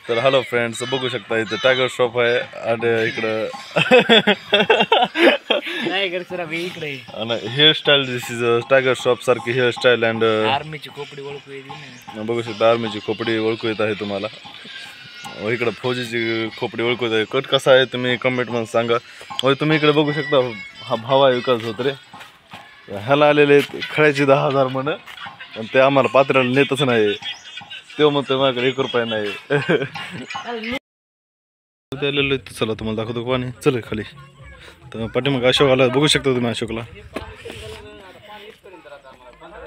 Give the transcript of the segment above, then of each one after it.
तर hello friends, बघू शकता इथे टायगर शॉप आहे आणि इकडं hairstyle. This is tiger shop सारखी हेअरस्टाईल अँड आर्मीची खोपडी ओळखू येते. बघू शकता आर्मीची खोपडी ओळखू येत आहे तुम्हाला. इकडं फौजीची खोपडी ओळखू येत आहे. कट कसा आहे तुम्ही कमेंट मध्ये सांगा. तुम्ही इकडे बघू शकता हा भाव आहे विकास होत्रे. ह्याला आलेले खळ्याची 10,000 म्हण, पण ते आम्हाला पात्राला नेतच नाही. ते म्हणतो माझ्याकडे 1 रुपया नाही. चला तुम्हाला दाखवतो पाणी. चल खाली. तर पाठीमाग अशोक आला, बघू शकता तुम्ही अशोकला.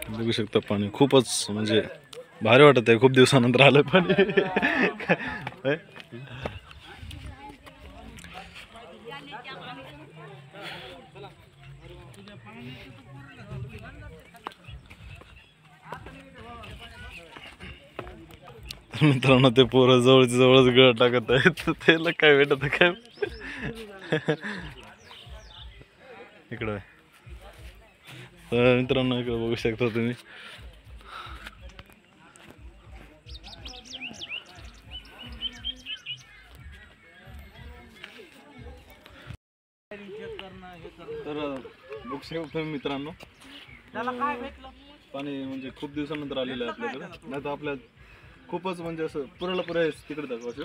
बघू शकता पाणी खूपच म्हणजे भारी वाटत आहे. खूप दिवसानंतर आलं पाणी. मित्रांनो ते पोरं जवळच गळ टाकत आहेत. त्याला काय भेटत काय इकडं. तर मित्रांनो इकडे बघू शकता तुम्ही. तर बघू शकता मित्रांनो पाणी म्हणजे खूप दिवसानंतर आलेलं आहे आपल्याकडे. नाही तर आपल्या खूपच म्हणजे असं पुरेला तिकडे दाखवायचं.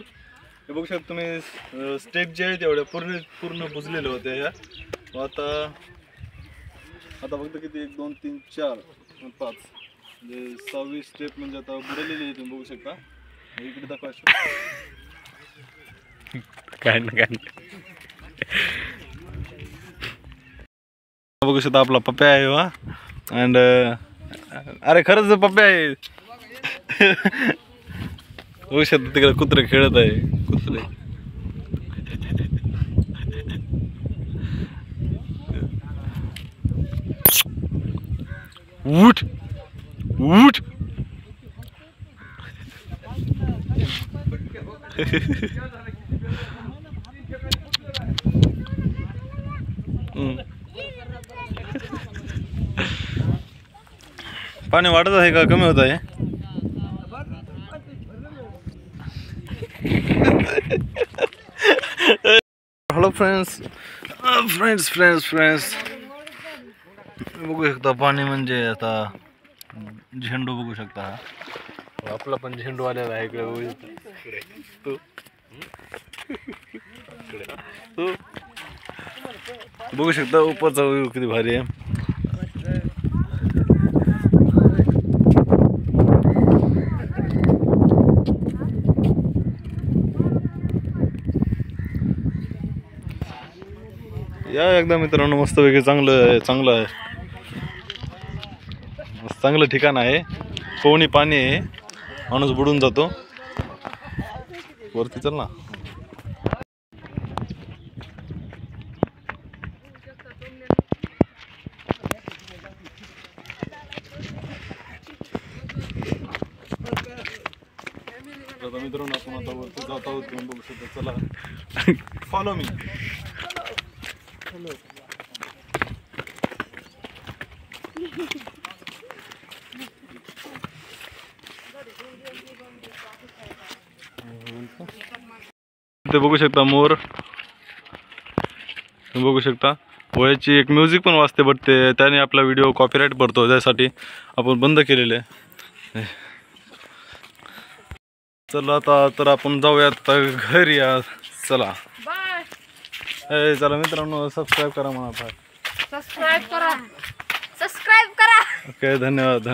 हे बघू शकता तुम्ही स्टेप जे आहेत तेवढ्या पूर्ण बुजलेले होते. ह्या आता फक्त किती 1 2 3 4 5 म्हणजे 6वी स्टेप म्हणजे आता बुडलेली आहे. तुम्ही बघू शकता. इकडे दाखवायचं काय ना बघू शकता आपला पप्प्या आहे वा. अँड अरे खरंच पप्प्या आहे. बघू शकता तिकडे कुत्रे खेळत आहे. कुत्रे उठ उठ. पाणी वाढत आहे का कमी होत आहे? हॅलो फ्रेंड्स बघू शकता पाणी म्हणजे आता झेंडू बघू शकता. हा आपला पण झेंडू आलेला आहे इकडे. तू बघू शकता उपरचा व्ह्यू किती भारी आहे. या एकदा मित्रांनो मस्तपैकी चांगलं आहे. चांगलं ठिकाण आहे. पोहणी पाणी आहे. माणूस बुडून जातो. वरती चल ना. मित्रांनो आपण आता वरती जात आहोत. बघू शकता. चला फॉलो मी. ते बघू शकता मोर. बघू शकता वयाची एक म्युझिक पण वाजते, बट ते त्याने आपला व्हिडिओ कॉपीराईट पडतो. त्यासाठी आपण बंद केलेले. चला आता तर आपण जाऊयात घरी. चला चला मित्रांनो सबस्क्राईब करा म्हणा. सबस्क्राईब करा. ओके धन्यवाद.